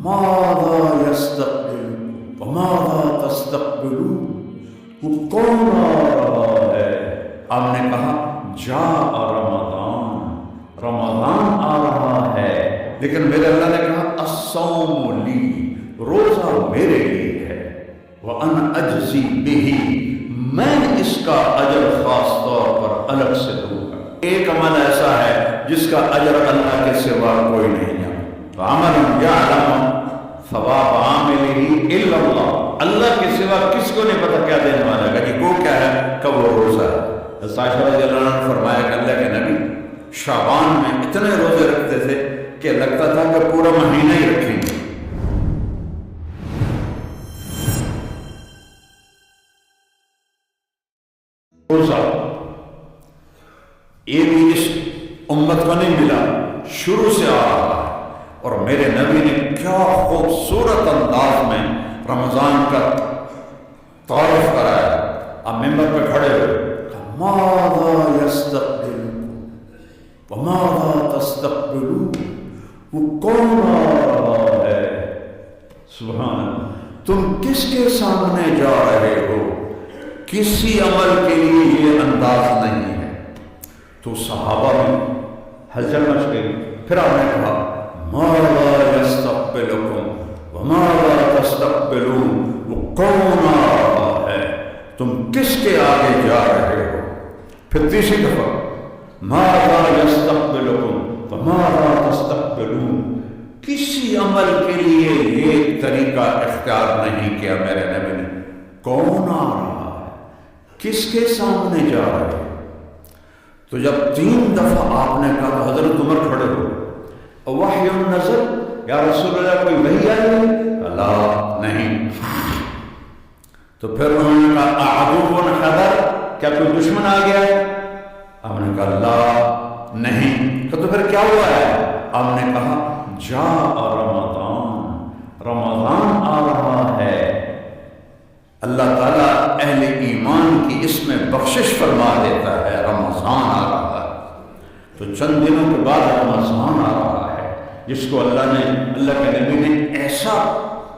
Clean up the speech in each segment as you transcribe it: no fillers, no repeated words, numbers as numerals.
ماذا یستقبل وماذا تستقبلون، وہ کون آ رہا ہے؟ آپ نے کہا جاء رمضان، رمضان آ رہا ہے، لیکن میرے اللہ نے کہا الصوم لی، روزہ میرے لیے ہے، وَأَنَا أَجْزِي بِهِ، میں اس کا اجر خاص طور پر الگ سے دوں گا۔ ایک عمل ایسا ہے جس کا اجر اللہ کے سوا کوئی نہیں جانتا۔ وَعَمَلٌ يَعْلَمُ ثَوَابَ عَامِلِهِ إِلَّا اللَّهُ، اللہ کے سوا کس کو نہیں پتا کیا دینے والا ہے، کہ وہ کیا ہے، کب وہ روزہ ہے۔ عائشہ رضی اللہ عنہ نے فرمایا کہ اللہ کے نبی شعبان میں اتنے روزے رکھتے تھے کہ لگتا تھا کہ پورا مہینہ ہی رکھیں گے۔ روزہ یہ بھی اس امت کو نہیں ملا، شروع سے آ رہا ہے، اور میرے نبی نے کیا خوبصورت انداز میں رمضان کا تعارف کرایا۔ آپ ممبر پہ کھڑے ہوئے، ماذا یستقبل وماذا تستقبلون، وہ کون آ رہا ہے؟ سبحان اللہ، تم کس کے سامنے جا رہے ہو؟ کسی عمل کے لیے یہ انداز نہیں ہے۔ تو صحابہ میں ہلچل مچ گئی۔ پھر آپ نے کہا ماذا یستقبلکم وماذا تستقبلون، وہ کون آ رہا ہے؟ تم کس کے آگے جا رہے ہو؟ پھر تیسری دفعہ ماذا یستقبلکم وماذا تستقبلون، کسی عمل کے لیے یہ طریقہ اختیار نہیں کیا میرے نبی نے، کون آ رہا ہے، کس کے سامنے جا رہے ہیں؟ تو جب 3 دفعہ آپ نے کہا تو حضرت عمر کھڑے ہو، وحی نزل، یا رسول اللہ کوئی وحی آئی؟ اللہ نہیں۔ تو پھر انہوں نے کہا اعدو حضر، کیا کوئی دشمن آ گیا ہے؟ آپ نے کہا اللہ نہیں۔ تو پھر کیا ہوا ہے؟ آپ نے کہا جاء رمضان، رمضان آ رہا ہے۔ اللہ تعالیٰ اہل ایمان کی اس میں بخشش فرما دیتا ہے، رمضان آ رہا ہے۔ تو چند دنوں کے بعد رمضان آ رہا ہے، جس کو اللہ کے نبی نے ایسا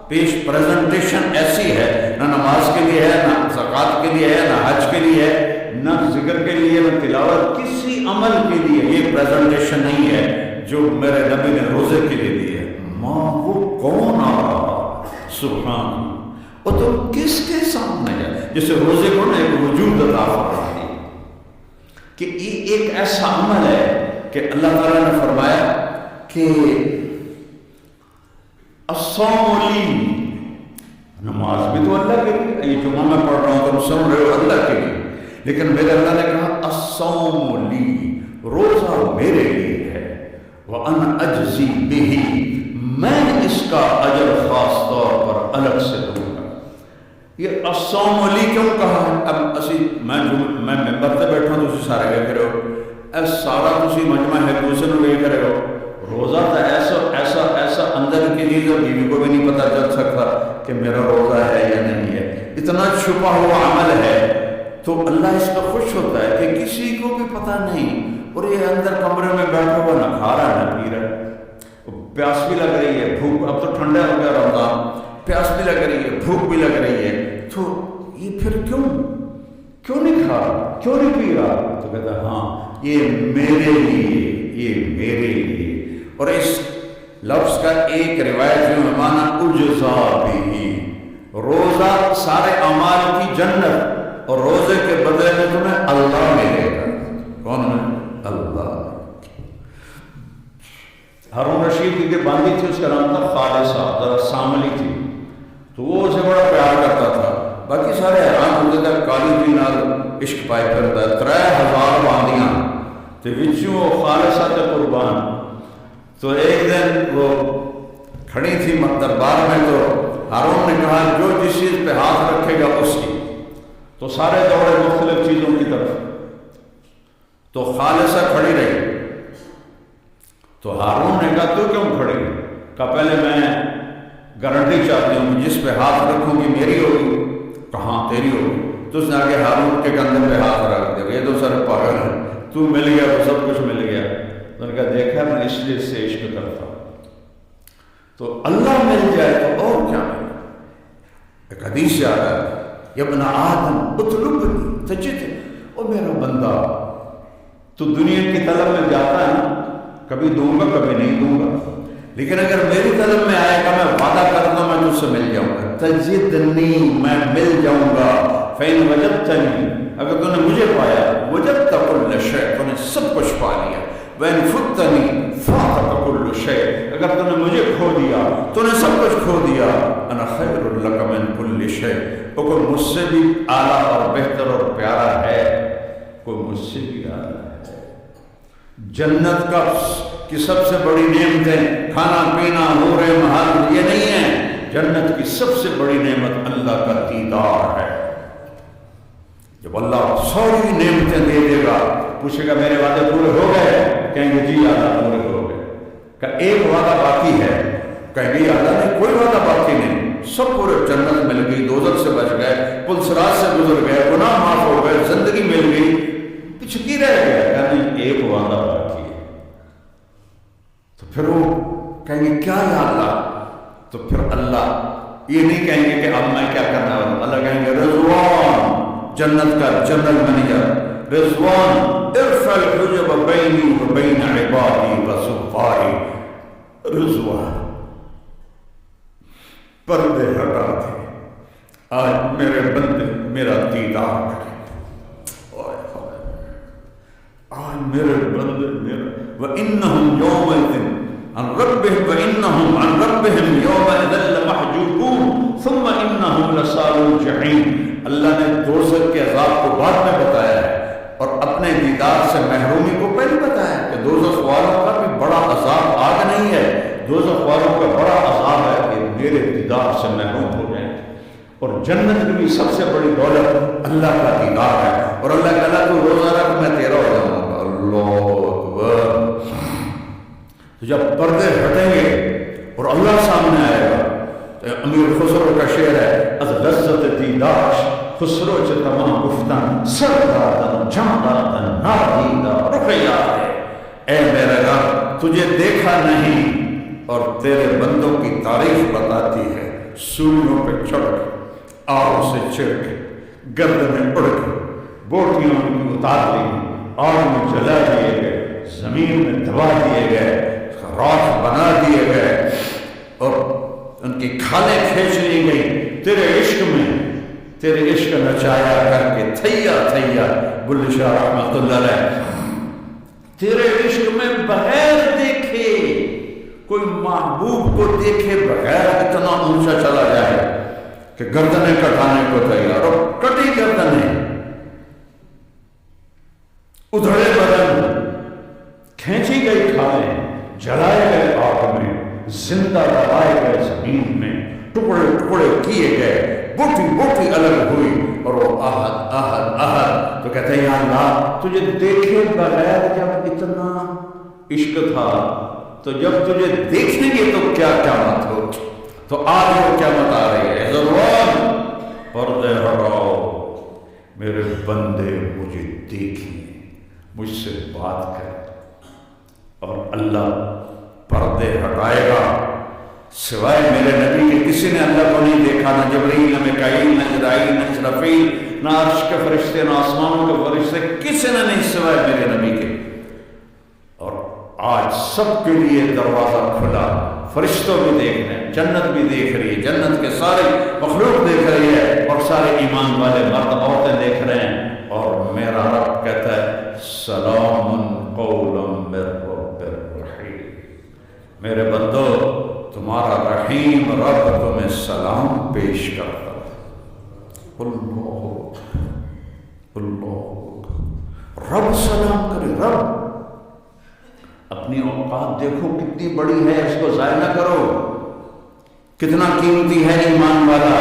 پیش پریزنٹیشن ایسی ہے، نہ نماز کے لیے ہے، نہ زکوٰۃ کے لیے ہے، نہ حج کے لیے ہے، نہ ذکر کے لیے، نہ تلاوت، کسی عمل کے لیے یہ پریزنٹیشن نہیں ہے جو میرے نبی نے روزے کے لیے دی ہے۔ ماں وہ کون آ رہا؟ سبحان اللہ، اور تم کس کے سامنے ہے؟ جسے روزے کو ایک وجود عطا فرمائی کہ یہ ایک ایسا عمل ہے کہ اللہ تعالیٰ نے فرمایا کہ الصوم لی، نماز بھی تو اللہ کے لیے، یہ جمعہ میں پڑھ رہا ہوں تم سن رہے ہو اللہ کے لیے، لیکن میرے اللہ نے کہا الصوم لی، روزہ میرے لیے ہے، وَأَنَا أَجْزِي بِهِ، میں اس کا اجر خاص طور پر الگ سے دوں گا۔ یہ الصوم لی کیوں کہا ہے؟ اب میں ممبر تے بیٹھا ہوں، تسی سارے گئے کرے ہو، سارا تسی مجمع ہے دوسرے نو گئے کرے ہو، روزہ تو ایسا اندر کے لیے جو بیوی کو بھی نہیں پتہ چل سکتا کہ میرا روزہ ہے یا نہیں ہے، اتنا چھپا ہوا عمل ہے، تو اللہ اس پہ خوش ہوتا ہے کہ کسی کو بھی پتہ نہیں، اور یہ اندر کمرے میں بیٹھا ہوا نہ کھا رہا نہ پی رہا، پیاس بھی لگ رہی ہے، بھوک، اب تو ٹھنڈا ہو گیا رمضان، پیاس بھی لگ رہی ہے، بھوک بھی لگ رہی ہے، تو یہ پھر کیوں نہیں کھا رہا، کیوں نہیں پی رہا؟ تو کہتا ہے ہاں یہ میرے لیے۔ اور اس لفظ کا ایک روایت جو مانا اجزا بھی، روزہ سارے اعمال کی جنت، اور روزے کے بدلے میں تمہیں اللہ ملے گا۔ کون ہے؟ اللہ۔ ہارون رشید کی جو باندھی تھی اس کا نام تھا خالصہ، ذرا ساملی تھی، تو وہ اسے بڑا پیار کرتا تھا، باقی سارے حیران ہوتے تھے، کالی جی نال عشق پائے پھرتا ہے، 3000 باندیاں تو وچوں خالصہ تے قربان۔ تو ایک دن وہ کھڑی تھی دربار میں، تو ہارون نے کہا جو جس چیز پہ ہاتھ رکھے گا اس کی، تو سارے دوڑے مختلف چیزوں کی طرف، تو خالصہ کھڑی رہی۔ تو ہارون نے کہا تو کیوں کھڑی؟ کہا پہلے میں گارنٹی چاہتی ہوں جس پہ ہاتھ رکھوں گی میری ہوگی۔ کہاں تیری ہوگی؟ تو اس نے آگے ہارون کے کندھے پہ ہاتھ رکھ دیا، یہ تو سر پاگل ہے، تو مل گیا تو سب کچھ مل گیا۔ تو نے کہا دیکھا میں اس لیے سے عشق کرتا ہوں۔ تو اللہ مل سے آ رہا ہے یا ابن آدم اطلبنی تجد، او میرا بندہ تو دنیا کی طلب میں جاتا ہے نا، کبھی دوں گا کبھی نہیں دوں گا، لیکن اگر میری طلب میں آئے گا، میں وعدہ کرتا ہوں میں تجھ سے مل جاؤں گا، تجدنی میں مل جاؤں گا، فإن وجدتنی اگر تو نے مجھے پایا، وجدت کل شیء تو نے سب کچھ پا لیا، وإن فتنی فاتک کل شیء اگر تو نے مجھے کھو دیا تو نے سب کچھ کھو دیا، انا خیر لک من کل شیء کوئی مجھ سے بھی اعلیٰ اور بہتر اور پیارا ہے، کوئی مجھ سے بھی اعلیٰ ہے۔ جنت کا کی سب سے بڑی نعمتیں کھانا پینا نور محل یہ نہیں ہے، جنت کی سب سے بڑی نعمت اللہ کا دیدار ہے۔ جب اللہ ساری نعمتیں دے دے گا، پوچھے گا میرے وعدے پورے ہو گئے، کہیں گے جی اللہ پورے ہو گئے، کہ ایک وعدہ باقی ہے، کہیں گے اللہ نے کوئی وعدہ باقی نہیں، سب پورے جنت مل گئی، دوزخ سے بچ گئے، پل صراط سے گزر گئے، گناہ معاف ہو گئے، زندگی مل گئی، پیچھے کی رہ گیا، یعنی ایک وعدہ باقی ہے۔ تو پھر وہ کہیں گے کیا یا اللہ؟ تو پھر اللہ یہ نہیں کہیں گے کہ اب میں کیا کرنا ہے، اللہ کہیں گے رضوان، جنت کا جنرل منیجر رضوان، ارفع الحجب بینی و بین عبادی و صفائی، رضوان پردے ہٹا دے، آج میرے بندے میرا دیدار کریں، آج میرے بندے میرا وَإِنَّهُمْ يَوْمَئِذٍ عن ربهم وَإِنَّهُمْ عن ربهم يَوْمَئِذٍ لَمَحْجُوبُونَ ثُمَّ إِنَّهُمْ لَصَالُو الْجَحِيمِ۔ اللہ نے دوزخ کے عذاب کو بعد میں بتایا ہے اور اپنے دیدار سے محرومی کو پہلے بتایا کہ دوزخ والوں کا بھی بڑا عذاب آگ نہیں ہے، دوزخ والوں کا بڑا عذاب ہے کہ میرے دیدار سے محروم ہو جائیں، اور جنت میں بھی سب سے بڑی دولت اللہ کا دیدار ہے، اور اللہ کہا تو روزہ رکھ میں تیرا ہو جاؤں گا، اللہ اکبر۔ تو جب پردے ہٹیں گے اور اللہ سامنے آئے گا، تو امیر خسرو کا شعر ہے، از لذت دیدار خسرو چ تمام گفتن سردادن جاندادن نادیدہ رخیا ہے، اے میرے رب تجھے دیکھا نہیں اور تیرے بندوں کی تعریف بتاتی ہے، سولیوں پہ چڑھ کے، آگ سے چڑھ کے، گرد میں اڑ کے، بوٹیاں ان کی اتار لی، آگ میں جلا دیے گئے، زمین میں دبا دیے گئے، راکھ بنا دیے گئے، اور ان کی کھالیں کھینچ لی گئی، تیرے عشق میں تیرے عشق نچایا کر کے تھیا تھیا، بلے شاہ رحمت اللہ علیہ تیرے عشق میں بغیر دیکھے، کوئی محبوب کو دیکھے بغیر اتنا اونچا چلا جائے کہ گردنیں کٹانے کو تیار، اور کٹی گردنیں، ادھڑے بدن، کھینچی گئی کھالیں، جلائے گئے آگ میں، زندہ دبائے گئے زمین میں، ٹکڑے ٹکڑے کیے گئے، بوٹی بوٹی الگ ہوئی، اور وہ احد احد احد، تو کہتے ہیں یا اللہ تجھے دیکھے بغیر جب اتنا عشق تھا، تو جب تجھے دیکھیں گے تو کیا قیامت ہو، تو آج وہ قیامت آ رہی ہے، ضرور پردے ہٹاؤ، میرے بندے مجھے دیکھیں، مجھ سے بات کریں، اور اللہ پردے ہٹائے گا، سوائے میرے نبی کے کسی نے اللہ کو نہیں دیکھا، نہ جبرائیل نہ میکائیل نہ اسرافیل نہ اسرافیل نہ عرش کے فرشتے نہ آسمانوں کے فرشتے، کسی نے نہیں سوائے میرے نبی کے، اور آج سب کے لیے دروازہ کھلا، فرشتوں بھی دیکھ رہے ہیں، جنت بھی دیکھ رہی ہے، جنت کے سارے مخلوق دیکھ رہی ہے، اور سارے ایمان والے مرد عورتیں دیکھ رہے ہیں، اور میرا رب کہتا ہے سلام قولا من رب الرحیم، میرے بندو تمہارا رحیم رب تمہیں سلام پیش کرتا ہے، اللہ اللہ، رب سلام کرے، رب اپنی اوقات دیکھو کتنی بڑی ہے، اس کو ضائع نہ کرو، کتنا قیمتی ہے ایمان والا،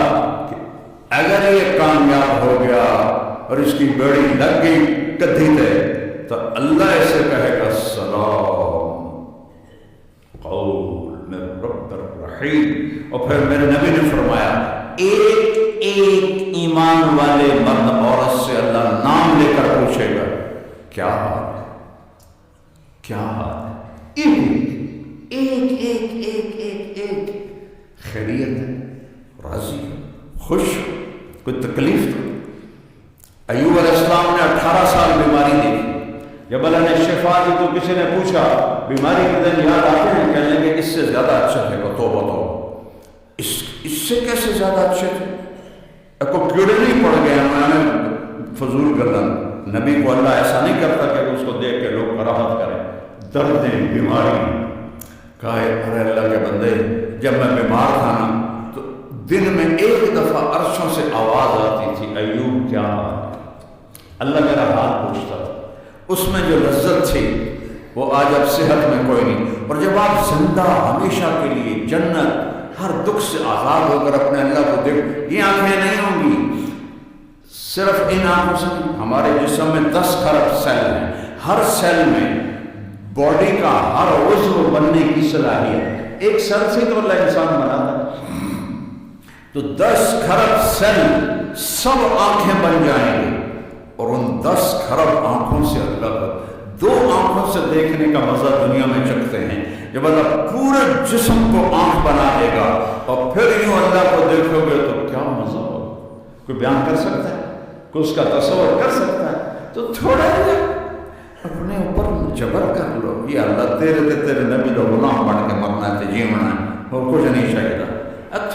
اگر یہ کامیاب ہو گیا اور اس کی بیڑی لگ گئی کدھی تے، تو اللہ اسے کہے گا سلام قول من رب الرحیم، اور پھر میرے نبی نے فرمایا ایک ایک ایمان والے مرد عورت سے اللہ نام لے کر پوچھے گا کیا حال ہے، کیا حال ہے، ایک ایک ایک ایک ایک ایک خیریت ہے، راضی، خوش، کوئی تکلیف تو ایوب علیہ السلام نے 18 سال بیماری دیکھی، جب اللہ نے شفا دی تو کسی نے پوچھا بیماری کے دن یاد آتے ہیں؟ کہنے لگے اس سے زیادہ اچھے تھے، کو توبہ توبہ، اس سے کیسے زیادہ اچھے تھے؟ کو کیڑے نہیں پڑ گئے، میں نے فضول گردن. نبی کو اللہ ایسا نہیں کرتا کہ اس کو دیکھ کے لوگ کراہت کریں، دردیں، بیماری. کہا ارے اللہ کے بندے، جب میں بیمار تھا نا تو دن میں ایک دفعہ عرشوں سے آواز آتی تھی ایوب کیا حال ہے؟ اللہ میرا حال پوچھتا تھا. اس میں جو لذت تھی وہ آج اب صحت میں کوئی نہیں. اور جب آپ زندہ ہمیشہ کے لیے جنت ہر دکھ سے آزاد ہو کر اپنے اللہ کو دیکھ، یہ آنکھیں نہیں ہوں گی. صرف ان آنکھوں سے ہمارے جسم میں 10 کھرب سیل ہیں، ہر سیل میں باڈی کا ہر عضو بننے کی صلاحیت. ایک سیل سے تو اللہ انسان بناتا ہے، تو 10 کھرب سیل سب آنکھیں بن جائیں گے. اور ان 10 کھرب آنکھوں سے اللہ کو 2 آنکھوں سے دیکھنے کا مزہ دنیا میں چکھتے ہیں. جب اللہ پورے جسم کو آنکھ بنا دے گا اور پھر یوں اللہ کو دیکھو گے تو کیا مزہ ہوگا. کوئی بیان کر سکتا ہے؟ کوئی اس کا تصور کر سکتا ہے؟ تو تھوڑا ہی اپنے اوپر جبر کر لو. یہ اللہ تیرے نبی کا غلام بن کے مرنا ہے، جیونا ہے، اور کچھ نہیں چاہیے.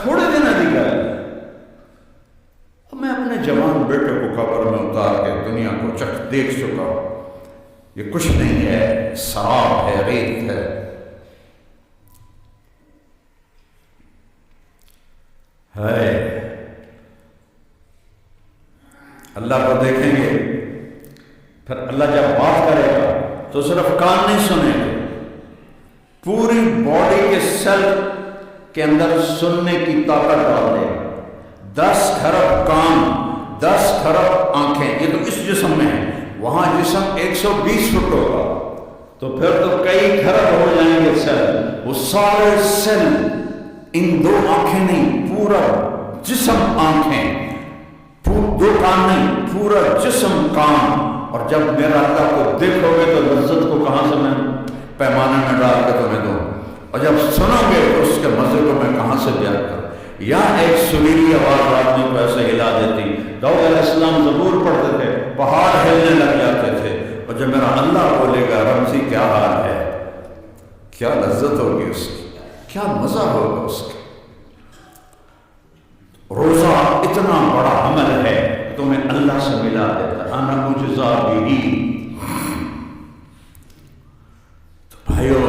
تھوڑے دن ادھیکار ہے. میں اپنے جوان بیٹے کو قبر میں اتار کے دنیا کو دیکھ چکا ہوں. یہ کچھ نہیں ہے، سراب ہے، ریت ہے. اللہ کو دیکھیں گے، پھر اللہ جب بات کرے گا تو صرف کان نہیں سنیں گے، پوری باڈی کے سیل کے اندر سننے کی طاقت ڈال دے گا. 10 کھرب کان، 10 کھرب آنکھیں، یہ تو اس جسم میں ہے. وہاں جسم 120 فٹ ہوگا تو پھر تو کئی کھرب ہو جائیں گے سیل. وہ سارے سیل، ان 2 آنکھیں نہیں، پورا جسم آنکھیں، 2 کان نہیں، پورا جسم کان. اور جب میرا اللہ کو دیکھو گے تو لذت کو کہاں سے میں پیمانے میں ڈال کے تمہیں دوں، اور جب سنو گے تو اس کے مزے کو میں کہاں سے بیان کروں. یا ایک سریلی آواز آدمی کو ایسے ہلا دیتی. داؤد علیہ السلام زبور پڑھتے تھے، پہاڑ ہلنے لگ جاتے تھے. اور جب میرا اللہ بولے گا رمزی کیا حال ہے، کیا لذت ہوگی اس کی، کیا مزہ ہوگا اس کا. روزہ اتنا بڑا عمل ہے تمہیں اللہ سے ملا دیتا. انا مجزا بہ. تو بھائیو،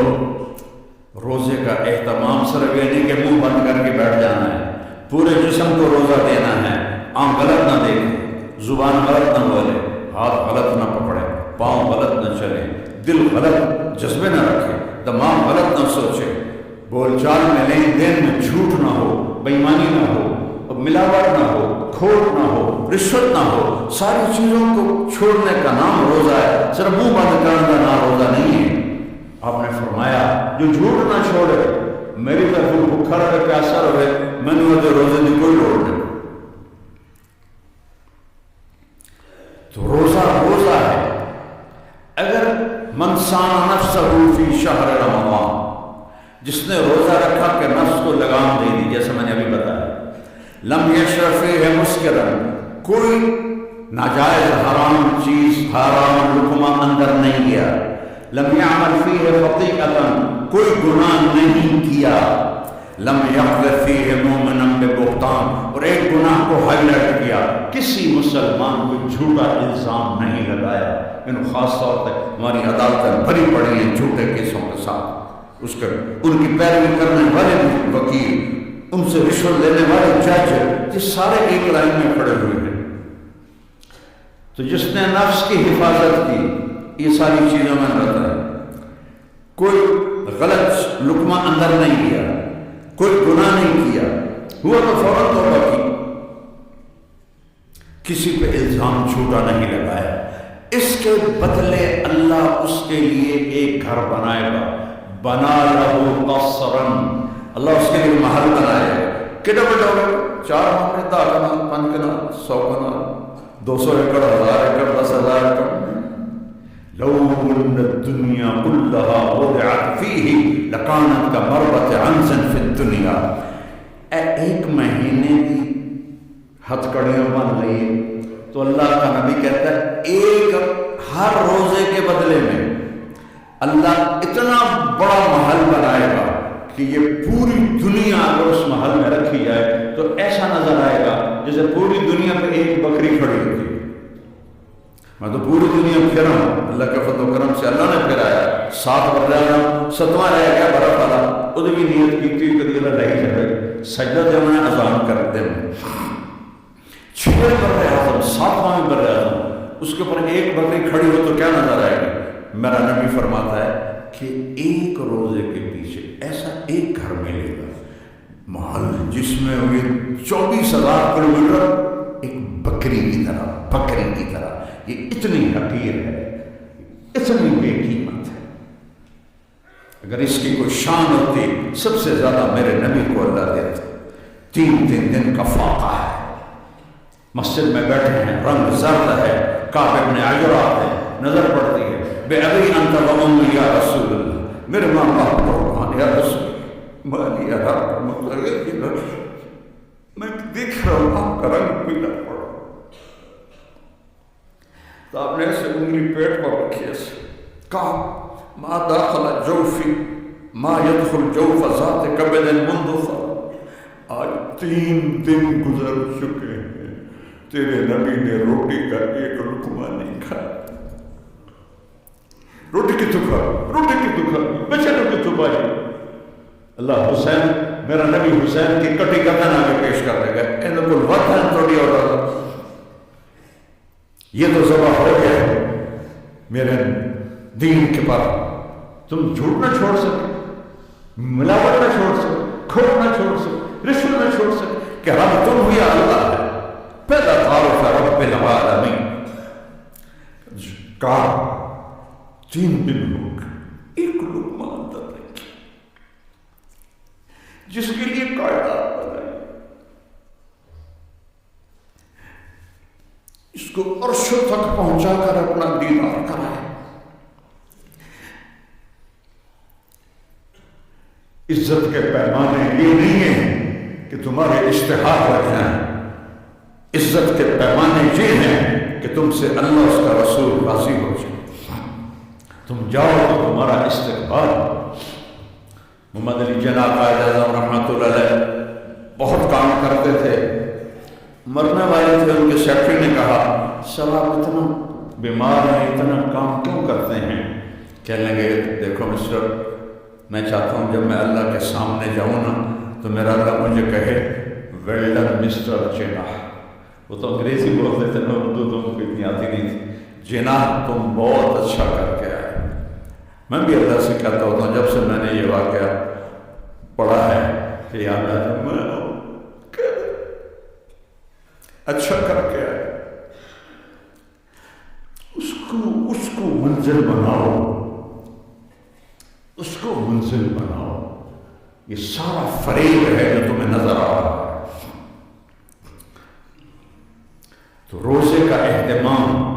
روزے کا اہتمام صرف یہ نہیں کہ منہ بند کر کے بیٹھ جانا ہے، پورے جسم کو روزہ دینا ہے. آنکھ غلط نہ دیکھے، زبان غلط نہ بولے، ہاتھ غلط نہ پکڑے، پاؤں غلط نہ چلے، دل غلط جذبے نہ رکھے، دماغ غلط نہ سوچے، بول چال میں لین دین میں جھوٹ نہ ہو، بے ایمانی نہ ہو، ملاوٹ نہ ہو، کھوٹ نہ ہو، رشوت نہ ہو. ساری چیزوں کو چھوڑنے کا نام روزہ ہے. صرف منہ بند کرنے کا نام روزہ نہیں ہے. آپ نے فرمایا جو جھوٹ نہ چھوڑے، میری طرف بھوکھا رہے، پیاسا رہے، میں نے روزے کی کوئی لوڑ نہیں. تو روزہ روزہ ہے. اگر من صام نفسہ فی شہر رمضان، جس نے روزہ رکھا کہ نفس کو لگام دے دی، جیسے میں نے ابھی بتایا، لم یشرب فیہ مسکرا، کوئی ناجائز حرام چیز، حرام لقمہ اندر نہیں گیا. لم یعمل فیہ خطیئۃ، کوئی گناہ نہیں کیا. لم یقذف فیہ مؤمنا ببہتان، اور ایک گناہ کو ہائی لائٹ کیا، کسی مسلمان کو جھوٹا الزام نہیں لگایا. ان خاص طور پہ ہماری عدالتیں بھری پڑی ہیں جھوٹے کیسوں کے ساتھ. اس کے ان کی پیروی کرنے والے وکیل، ان سے رشوت لینے والے جج، یہ سارے ایک لائن میں کھڑے ہوئے ہیں. تو جس نے نفس کی حفاظت کی، یہ ساری چیزوں میں بتایا، کوئی غلط لقمہ اندر نہیں کیا، کوئی گناہ نہیں کیا، ہوا تو فوراً توبہ کی، کسی پہ الزام جھوٹا نہیں لگایا. اس کے بدلے اللہ اس کے لیے ایک گھر بنائے گا. بنا لہو قصرا، اللہ اس کے لیے محل بنائے گا. کتنا بڑا ہوگا؟ 4 کنال، 10 کنال، 5 کنال، 100 کنال، 200 ایکڑ، 1000 ایکڑ، 10,000 ایکڑ. لو ان الدنیا كلها وضعت فيه لكانت كمربة عنز في الدنيا. ایک مہینے کی ہتھکڑیاں باندھ لیے، تو اللہ کا نبی کہتا ہے ایک ہر روزے کے بدلے میں اللہ اتنا بڑا محل بنائے گا کہ یہ پوری دنیا اگر اس محل میں رکھی جائے تو ایسا نظر آئے گا جیسے پوری دنیا پہ ایک بکری کھڑی ہوتی ہے۔ میں تو پوری دنیا پھرا ہوں، اللہ کے فضل و کرم سے اللہ نے پھرایا، 7 بر اعظم 7واں رہ گیا برف والا، وہ بھی نیت کی تھی کہ اللہ رہ جائے سجدہ جب میں اذان کر دیں 6 بر اعظم 7واں بر اعظم، اس کے اوپر ایک بکری کھڑی ہو تو کیا نظر آئے گا؟ میرا نبی فرماتا ہے کہ ایک روزے کے پیچھے ایسا ایک گھر ملے گا محل جس میں ہوگی 24,000 کلومیٹر ایک بکری کی طرح، یہ اتنی حقیر ہے، اتنی بے قیمت ہے۔ اگر اس کی کوئی شان ہوتی سب سے زیادہ میرے نبی کو اللہ دیتا۔ 3 دن کا فاقہ ہے، مسجد میں بیٹھے ہیں، رنگ زرد ہے، کعب ابن عجرہ ہے، نظر پڑتی ہے، بے ابی انت و امی یا رسول اللہ، میرے ماں باپ قربان یا رسول مالی یا رب، میں دیکھ رہا ہوں آپ کا رنگ پیلا پڑا، تو آپ نے ایسے انگلی پیٹ پر رکھی ایسے کہا ما داخل جوفی ما يدخل جوف ذات کبد منذ آج 3 دن گزر چکے ہیں تیرے نبی نے روٹی کا ایک لقمہ نہیں کھایا۔ روٹی کی تو کھا بچوں کی تو پائی۔ اللہ حسین میرا نبی حسین کی کٹی گردن آگے پیش کر دے گا، ان کو وطن تھوڑی اور یہ تو ذبح ہو گیا میرے دین کے پر، تم جھوٹ نہ چھوڑ سکے، ملاوٹ نہ چھوڑ سکے، کھوٹ نہ چھوڑ سکے، رشوت نہ چھوڑ سکے، کہ رب تم ہوئی اللہ ہے پہلا تعارف رب العالمین۔ کہا 3 دن ہو گئے، ایک لقمہ اندر رکھی، جس کے لیے قاعدات بنائی، اس کو عرشوں تک پہنچا کر اپنا دیدار کرائے۔ عزت کے پیمانے یہ نہیں ہیں کہ تمہارے اشتہار رکھ جائیں، عزت کے پیمانے یہ ہیں کہ تم سے اللہ اس کا رسول راضی ہو جائے، تم جاؤ تو تمہارا استقبال۔ محمد علی جناح قائد اعظم رحمۃ اللہ علیہ بہت کام کرتے تھے، مرنے والے تھے، ان کے سیکرٹری نے کہا سر آپ اتنا بیمار ہیں، اتنا کام کیوں کرتے ہیں؟ کہنے لگے دیکھو مسٹر، میں چاہتا ہوں جب میں اللہ کے سامنے جاؤں نا تو میرا اللہ مجھے کہے ویل ڈن مسٹر جناح۔ وہ تو انگریزی بولتے تھے نا، اردو تو ان کو اتنی آتی نہیں تھی۔ جناح تم بہت اچھا کر کے آئے۔ میں بھی اللہ سے کہتا ہوتا ہوں جب سے میں نے یہ واقعہ پڑھا ہے کہ یاد آیا میں اچھا کر کے آئے، اس کو منزل بناؤ، اس کو منزل بناؤ۔ یہ سارا فریب ہے جو تمہیں نظر آ رہا ہے۔ تو روزے کا اہتمام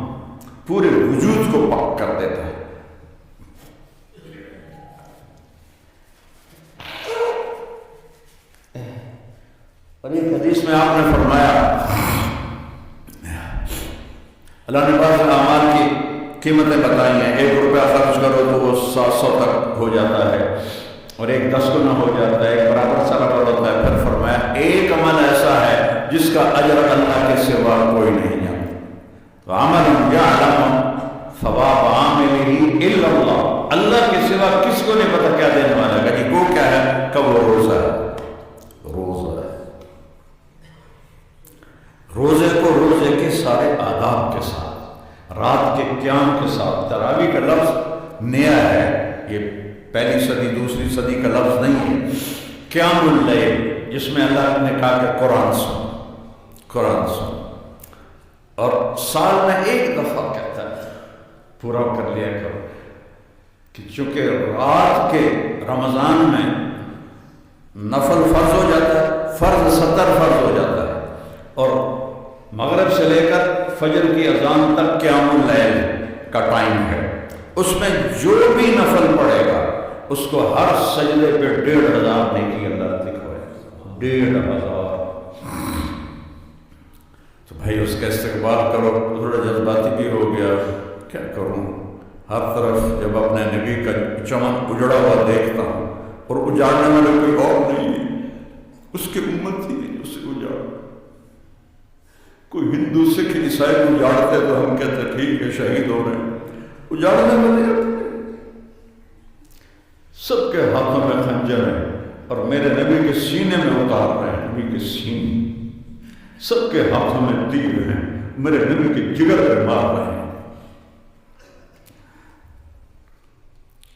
پورے وجود کو پاک کر دیتا ہے۔ اور ایک حدیث میں آپ نے فرمایا اللہ نے بعض اعمال کی قیمتیں بتائی ہیں، 1 روپیہ خرچ کرو تو وہ 700 تک ہو جاتا ہے، اور 1 10 گنا ہو جاتا ہے، 1 برابر سرابر ہوتا ہے۔ پھر فرمایا ایک عمل ایسا ہے جس کا اجر اللہ کے سوا کوئی نہیں جانتا، عمل یعلم ثواب عاملہ الا اللہ، اللہ کے سوا کس کو نہیں پتا کیا دینے والا ہے، کہ وہ کیا ہے، کب وہ روزہ ہے۔ روزے کو روزے کے سارے آداب کے ساتھ، رات کے قیام کے ساتھ، تراویح کا لفظ نیا ہے، یہ پہلی صدی دوسری صدی کا لفظ نہیں ہے۔ قیام اللیل جس میں اللہ نے کہا کہ قرآن سن، اور سال میں 1 دفعہ کہتا ہے پورا کر لیا کرو، کہ چونکہ رات کے رمضان میں نفل فرض ہو جاتا ہے، فرض 70 فرض ہو جاتا ہے، اور مغرب سے لے کر فجر کی اذان تک قیام اللیل کا ٹائم ہے، اس میں جو بھی نفل پڑے گا اس کو ہر سجدے پہ 1500 نیکی اللہ لکھوائے، 1500۔ بھائی اس کا استقبال کرو. تھوڑا جذباتی بھی ہو گیا، کیا کروں، ہر طرف جب اپنے نبی کا چمن اجڑا ہوا دیکھتا ہوں اور اجاڑنے والے کوئی اور نہیں ہے، اس کی امت ہی نہیں اسے اجاڑ. کوئی ہندو سکھ عیسائی کو اجاڑتے تو ہم کہتے ٹھیک ہے شہید ہو رہے ہیں، اجاڑنے والے سب کے ہاتھوں میں خنجر ہے اور میرے نبی کے سینے میں اتار رہے ہیں. نبی کے سینے سب کے ہاتھوں میں تیر ہیں، میرے نبی کے جگر پہ مار رہے ہیں.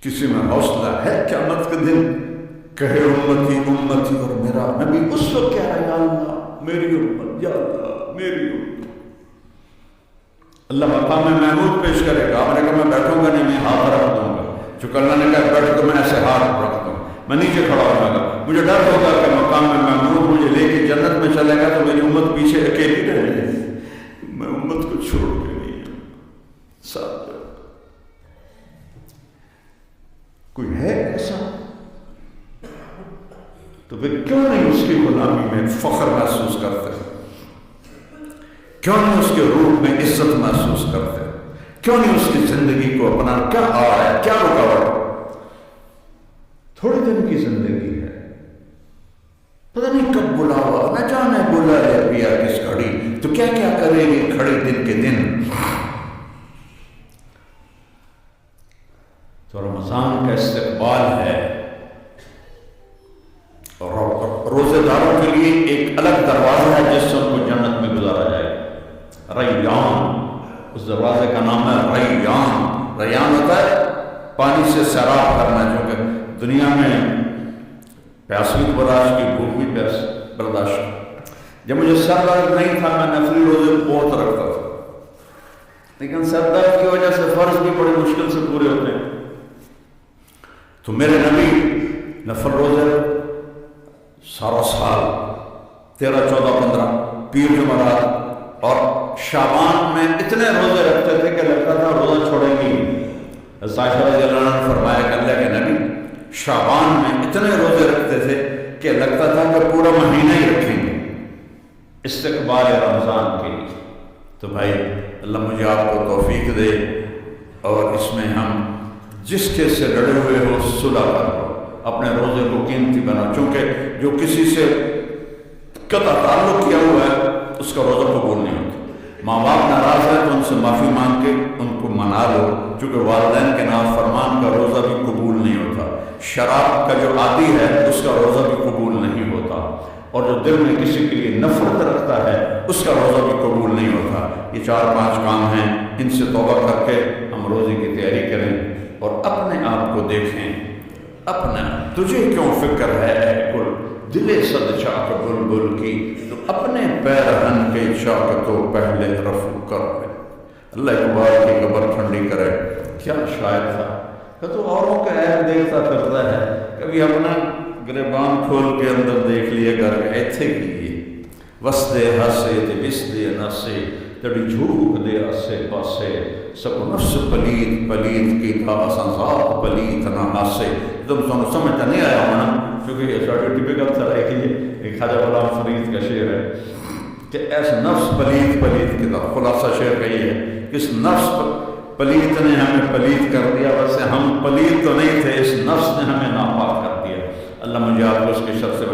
کسی میں حوصلہ ہے قیامت کے دن کہے امتی امتی، اور میرا نبی اس وقت کہہ رہا ہے یا اللہ میری امت، یا اللہ میری امت. اللہ مقام محمود پیش کرے گا. میں نے کہا میں بیٹھوں گا نہیں، میں ہاتھ رکھ دوں گا. چونکہ اللہ نے کہا بیٹھ تو میں ایسے ہاتھ رکھ دوں، میں نیچے کھڑا ہوں گا. مجھے ڈر ہوگا کہ مقام محمود مجھے لے کے جنت میں چلے گا تو میری امت پیچھے اکیلی رہ جائے. میں امت کو چھوڑ کے نہیں ساتھ. کوئی ہے ایسا تو پھر کیوں نہیں اس کی غلامی میں فخر محسوس کرتے، کیوں نہیں اس کے روح میں عزت محسوس کرتے، کیوں نہیں اس کی زندگی کو اپنا کیا آ رہا ہے، کیا رکاوٹ. تھوڑے دن کی زندگی ہے، پتہ نہیں کب بلاوا، نہ جانے بلا لے پیا کس گھڑی، تو کیا کیا کرے گی کھڑی دن کے دن. تو رمضان کا استقبال ہے اور روزے داروں کے لیے ایک الگ دروازہ ہے جس سے ان کو جنت میں گزارا جائے. ریان، اس دروازے کا نام ہے ریان. ریان ہوتا ہے پانی سے سیراب کرنا، جو کہ دنیا میں پیاس بھی برداشت کی، بھوک بھی پیاس برداشت. جب مجھے سر درد نہیں تھا میں نفلی روزے بہت رکھتا تھا، لیکن سر درد کی وجہ سے فرض بھی بڑے مشکل سے پورے ہوتے ہیں. تو میرے نبی نفل روزے سارا سال 13، 14، 15 پیر جمعرات اور شعبان میں اتنے روزے رکھتے تھے کہ لگتا تھا روزہ چھوڑیں گے. عائشہ رضی اللہ عنہ نے فرمایا کہ اللہ کے نبی شعبان میں اتنے روزے رکھتے تھے کہ لگتا تھا کہ پورا مہینہ ہی رکھیں گے استقبال رمضان کے لیے. تو بھائی اللہ مجھے آپ کو توفیق دے اور اس میں ہم جس کے سے لڑے ہوئے ہو صلح کر لو، اپنے روزے کو قیمتی بناؤ. چونکہ جو کسی سے قطع تعلق کیا ہوا ہے اس کا روزہ قبول نہیں ہوتا. ماں باپ ناراض ہے تو ان سے معافی مانگ کے ان کو منا لو، چونکہ والدین کے نافرمان کا روزہ بھی قبول نہیں ہوتا. شراب کا جو عادی ہے اس کا روزہ بھی قبول نہیں ہوتا، اور جو دل میں کسی کے لیے نفرت رکھتا ہے اس کا روزہ بھی قبول نہیں ہوتا. یہ 4-5 کام ہیں، ان سے توبہ کر کے ہم روزے کی تیاری کریں اور اپنے آپ کو دیکھیں. اپنا تجھے کیوں فکر ہے اے گل، دل صد چاک بلبل کی، تو اپنے پیرہن کے چاک تو پہلے رفو کر لے. اللہ اقبال کی قبر ٹھنڈی کرے. کیا شاعر تھا کہ تو اوروں کا عیب دیکھتا پھرتا ہے، کبھی اپنا گریبان کھول کے اندر دیکھ لیے کر کے ایتھے کیے وسدے ہسے تے وسدے نسے تڑی جھوک دے آسے پاسے سب نفس پلید پلید کی تھا سنسات پلید نہ آسے. تم سنو سمجھتا نہیں آیا ہونا کیونکہ یہ شاعر ٹپیکل طرح ایک خواجہ غلام فرید کا شعر ہے کہ ایسا نفس پلید پلید کی تھا. خلاصہ شعر کا یہ ہے کہ اس نفس پلید نے ہمیں پلید کر دیا، ویسے ہم پلید تو نہیں تھے، اس نفس نے ہمیں ناپاک کر دیا. اللہ مجھے آپ کو اس کے شر سے